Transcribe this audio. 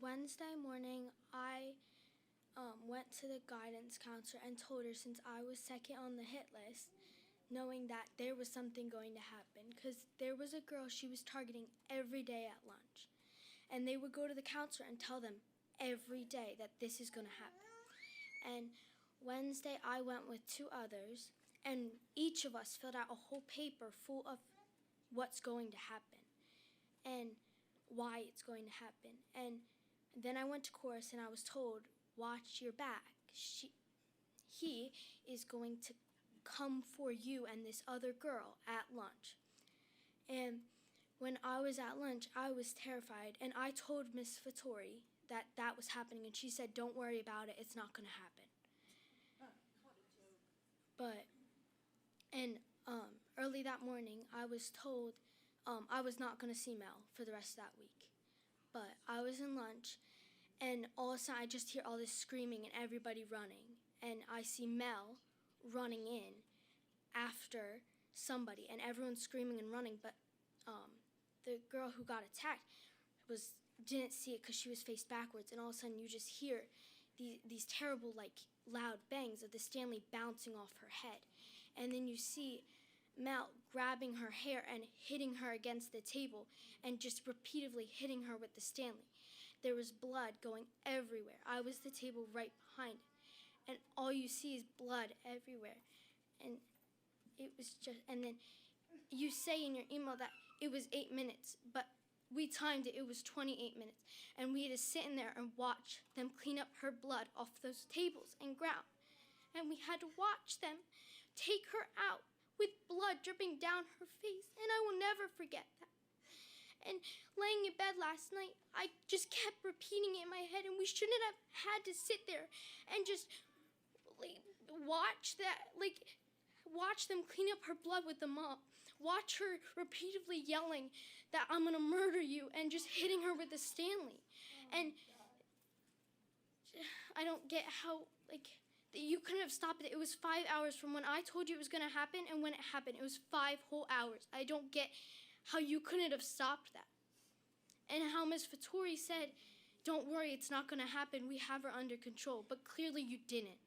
Wednesday morning, I went to the guidance counselor and told her, since I was second on the hit list, knowing that there was something going to happen, because there was a girl she was targeting every day at lunch. And they would go to the counselor and tell them every day that this is going to happen. And Wednesday, I went with two others, and each of us filled out a whole paper full of what's going to happen and why it's going to happen. And then I went to chorus and I was told, watch your back. He is going to come for you and this other girl at lunch. And when I was at lunch, I was terrified, and I told Miss Fattori that that was happening, and she said, don't worry about it, it's not going to happen. But, early that morning, I was told I was not going to see Mel for the rest of that week. But I was in lunch, and all of a sudden I just hear all this screaming and everybody running. And I see Mel running in after somebody, and everyone's screaming and running. But the girl who got attacked didn't see it because she was faced backwards. And all of a sudden you just hear these terrible, loud bangs of the Stanley bouncing off her head. And then you see Mel grabbing her hair and hitting her against the table and just repeatedly hitting her with the Stanley. There was blood going everywhere. I was the table right behind it, and all you see is blood everywhere. And it was just, and then you say in your email that it was 8 minutes, but we timed it, it was 28 minutes. And we had to sit in there and watch them clean up her blood off those tables and ground. And we had to watch them take her out with blood dripping down her face, and I will never forget that. And laying in bed last night, I just kept repeating it in my head, and we shouldn't have had to sit there and just watch them clean up her blood with the mop, watch her repeatedly yelling that I'm gonna murder you and just hitting her with the Stanley. And I don't get how, you couldn't have stopped it. It was 5 hours from when I told you it was going to happen and when it happened. It was 5 whole hours. I don't get how you couldn't have stopped that. And how Ms. Fattori said, don't worry, it's not going to happen. We have her under control. But clearly you didn't.